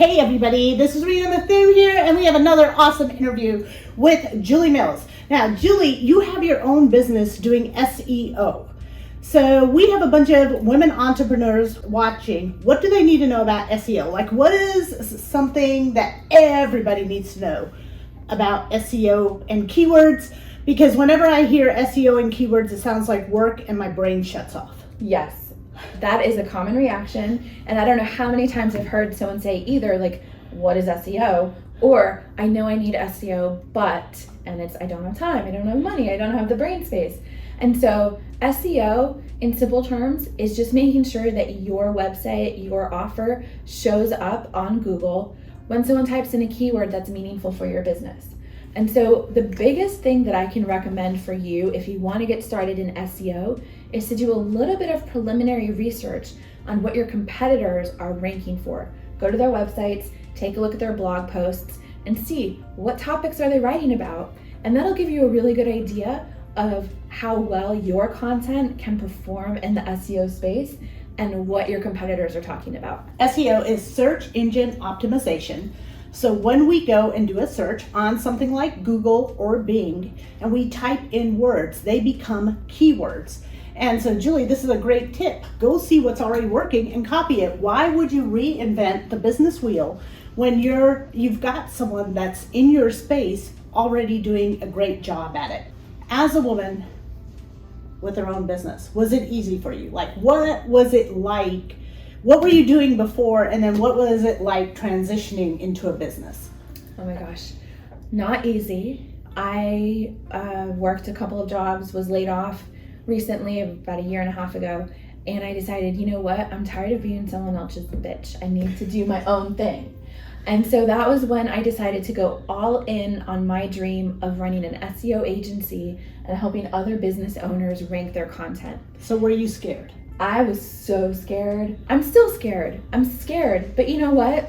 Hey everybody, this is Rita Matthew here, and we have another awesome interview with Julie Mills. Now, Julie, you have your own business doing SEO. So we have a bunch of women entrepreneurs watching. What do they need to know about SEO? Like, what is something that everybody needs to know about SEO and keywords? Because whenever I hear SEO and keywords, it sounds like work and my brain shuts off. Yes. That is a common reaction, and I don't know how many times I've heard someone say either like, what is SEO? Or, I know I need SEO, but, and it's, I don't have time, I don't have money, I don't have the brain space. And so SEO, in simple terms, is just making sure that your website, your offer shows up on Google when someone types in a keyword that's meaningful for your business. And so the biggest thing that I can recommend for you if you want to get started in SEO is to do a little bit of preliminary research on what your competitors are ranking for. Go to their websites, take a look at their blog posts, and see what topics are they writing about. And that'll give you a really good idea of how well your content can perform in the SEO space and what your competitors are talking about. SEO is search engine optimization. So when we go and do a search on something like Google or Bing and we type in words, they become keywords. And so, Julie, this is a great tip. Go see what's already working and copy it. Why would you reinvent the business wheel when you've got someone that's in your space already doing a great job at it? As a woman with her own business, was it easy for you? Like, what was it like? What were you doing before, and then what was it like transitioning into a business? Oh my gosh, not easy. I worked a couple of jobs, was laid off recently, about a year and a half ago, and I decided, you know what, I'm tired of being someone else's bitch. I need to do my own thing. And so that was when I decided to go all in on my dream of running an SEO agency and helping other business owners rank their content. So were you scared? I was so scared. I'm still scared. I'm scared. But you know what?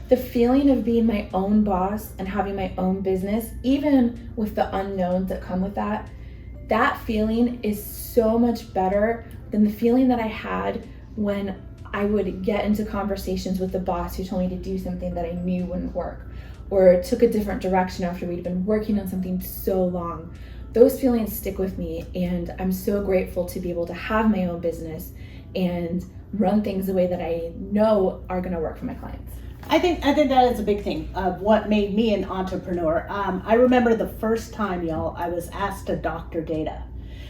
The feeling of being my own boss and having my own business, even with the unknowns that come with that feeling is so much better than the feeling that I had when I would get into conversations with the boss who told me to do something that I knew wouldn't work, or took a different direction after we'd been working on something so long. Those feelings stick with me, and I'm so grateful to be able to have my own business and run things the way that I know are going to work for my clients. I think that is a big thing of what made me an entrepreneur. I remember the first time, y'all, I was asked to doctor data.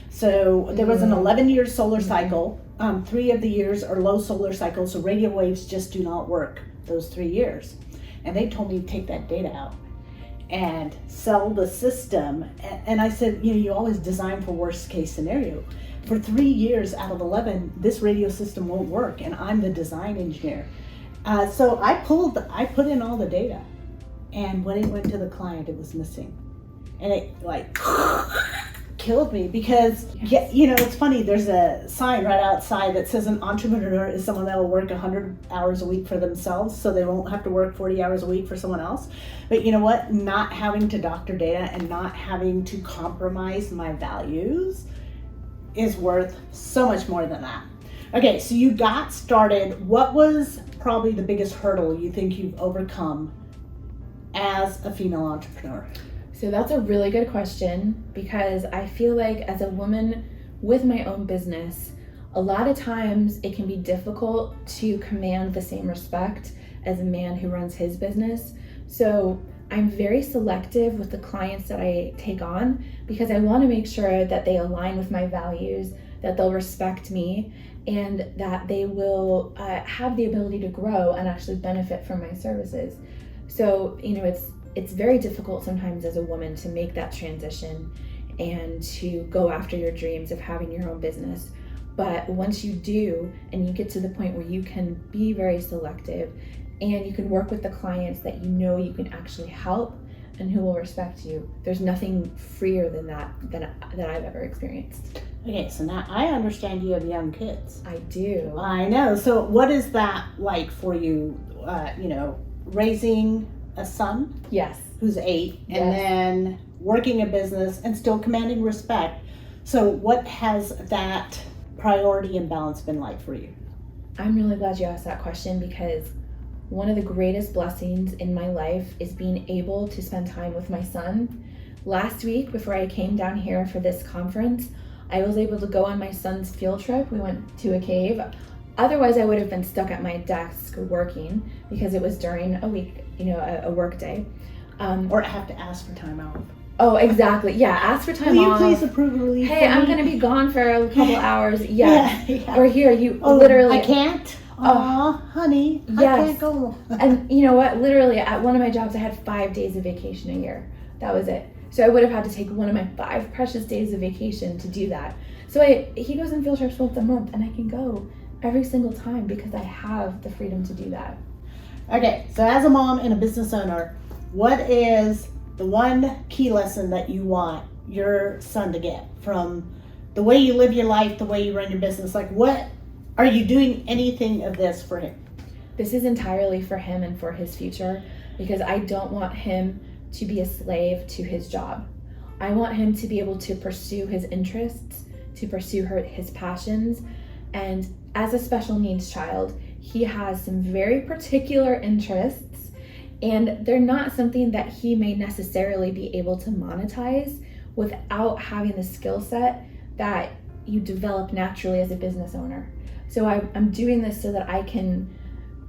So there was an 11-year solar cycle. 3 of the years are low solar cycles, so radio waves just do not work those 3 years. And they told me to take that data out and sell the system. And I said, you always design for worst case scenario. For 3 years out of 11, this radio system won't work, and I'm the design engineer. So I put in all the data, and when it went to the client, it was missing. And it killed me because, it's funny, there's a sign right outside that says an entrepreneur is someone that will work 100 hours a week for themselves so they won't have to work 40 hours a week for someone else. But you know what? Not having to doctor data and not having to compromise my values is worth so much more than that. Okay, so you got started. What was probably the biggest hurdle you think you've overcome as a female entrepreneur? So that's a really good question, because I feel like as a woman with my own business, a lot of times it can be difficult to command the same respect as a man who runs his business. So I'm very selective with the clients that I take on, because I want to make sure that they align with my values, that they'll respect me, and that they will have the ability to grow and actually benefit from my services. So, it's very difficult sometimes as a woman to make that transition and to go after your dreams of having your own business. But once you do, and you get to the point where you can be very selective and you can work with the clients that you know you can actually help and who will respect you, there's nothing freer than that I've ever experienced. Okay, so now I understand you have young kids. I do. I know. So what is that like for you, raising a son? Yes. Who's 8, and Yes. then working a business and still commanding respect. So what has that priority and balance been like for you? I'm really glad you asked that question, because one of the greatest blessings in my life is being able to spend time with my son. Last week, before I came down here for this conference, I was able to go on my son's field trip. We went to a cave. Otherwise, I would have been stuck at my desk working because it was during a week, a work day. Or have to ask for time off. Oh, exactly. Yeah, ask for time off. Will you please approve a leave? Hey, I'm going to be gone for a couple hours. Yes. Yeah. Or here, literally. I can't? Aw, honey, Yes. I can't go. And you know what? Literally, at one of my jobs, I had 5 days of vacation a year. That was it. So I would have had to take one of my 5 precious days of vacation to do that. So he goes on field trips once a month, and I can go every single time because I have the freedom to do that. Okay, so as a mom and a business owner, what is the one key lesson that you want your son to get from the way you live your life, the way you run your business? Like, what are you doing anything of this for him? This is entirely for him and for his future because I don't want him to be a slave to his job. I want him to be able to pursue his interests, to pursue his passions. And as a special needs child, he has some very particular interests, and they're not something that he may necessarily be able to monetize without having the skill set that you develop naturally as a business owner. So I'm doing this so that I can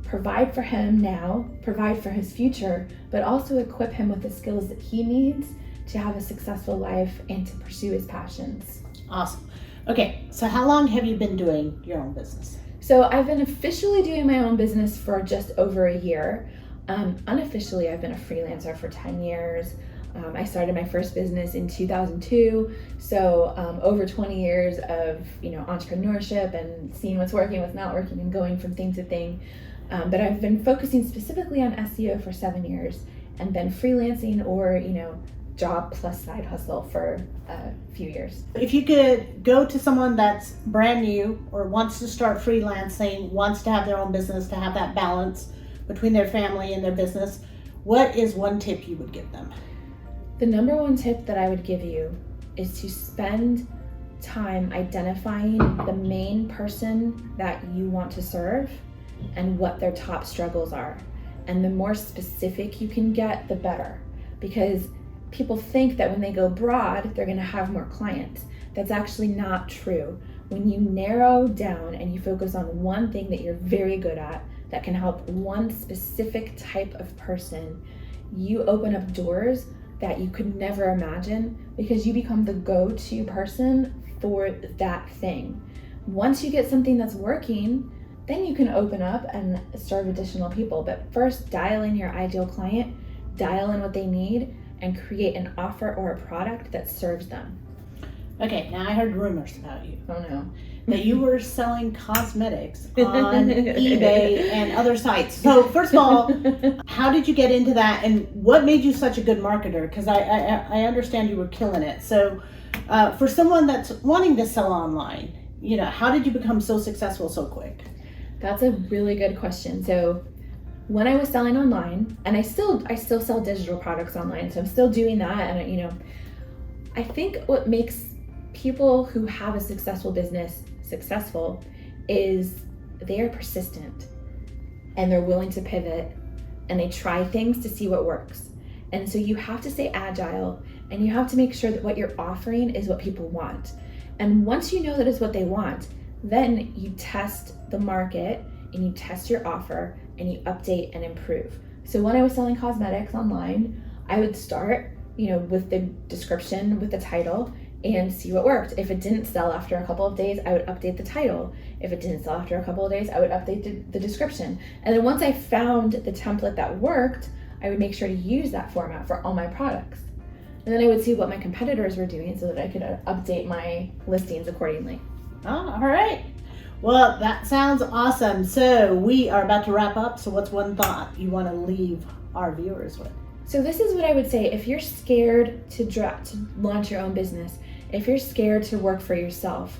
provide for him now, provide for his future, but also equip him with the skills that he needs to have a successful life and to pursue his passions. Awesome. Okay, so how long have you been doing your own business? So I've been officially doing my own business for just over a year. Unofficially, I've been a freelancer for 10 years. I started my first business in 2002, so over 20 years of entrepreneurship and seeing what's working, what's not working, and going from thing to thing. But I've been focusing specifically on SEO for 7 years, and been freelancing or job plus side hustle for a few years. If you could go to someone that's brand new or wants to start freelancing, wants to have their own business, to have that balance between their family and their business, what is one tip you would give them? The number one tip that I would give you is to spend time identifying the main person that you want to serve and what their top struggles are. And the more specific you can get, the better. Because people think that when they go broad, they're going to have more clients. That's actually not true. When you narrow down and you focus on one thing that you're very good at that can help one specific type of person, you open up doors that you could never imagine because you become the go-to person for that thing. Once you get something that's working, then you can open up and serve additional people. But first, dial in your ideal client, dial in what they need, and create an offer or a product that serves them. Okay, now I heard rumors about you. Oh no. That you were selling cosmetics on eBay and other sites. So first of all, how did you get into that, and what made you such a good marketer? Because I understand you were killing it. So for someone that's wanting to sell online, how did you become so successful so quick? That's a really good question. So when I was selling online, and I still sell digital products online, so I'm still doing that, and I think what makes people who have a successful business successful is they are persistent and they're willing to pivot and they try things to see what works. And so you have to stay agile and you have to make sure that what you're offering is what people want. And once you know that it's what they want, then you test the market and you test your offer and you update and improve. So when I was selling cosmetics online, I would start, with the description, with the title, and see what worked. If it didn't sell after a couple of days, I would update the title. If it didn't sell after a couple of days, I would update the description. And then once I found the template that worked, I would make sure to use that format for all my products. And then I would see what my competitors were doing so that I could update my listings accordingly. Oh, all right. Well, that sounds awesome. So we are about to wrap up. So what's one thought you want to leave our viewers with? So this is what I would say. If you're scared to launch your own business, if you're scared to work for yourself,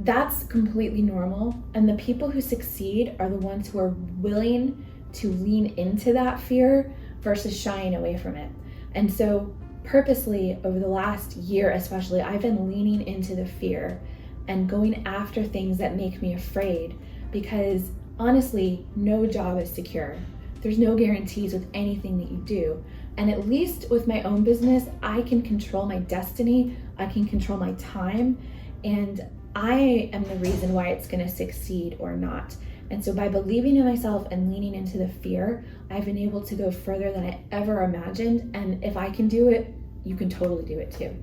that's completely normal. And the people who succeed are the ones who are willing to lean into that fear versus shying away from it. And so purposely over the last year especially, I've been leaning into the fear and going after things that make me afraid, because honestly, no job is secure. There's no guarantees with anything that you do. And at least with my own business, I can control my destiny, I can control my time, and I am the reason why it's going to succeed or not. And so by believing in myself and leaning into the fear, I've been able to go further than I ever imagined. And if I can do it, you can totally do it too.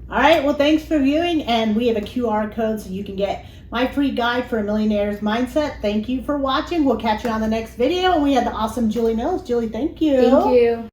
All right, well, thanks for viewing, and we have a QR code so you can get my free guide for a millionaire's mindset. Thank you for watching. We'll catch you on the next video. And we had the awesome Julie Mills. Julie, thank you. Thank you.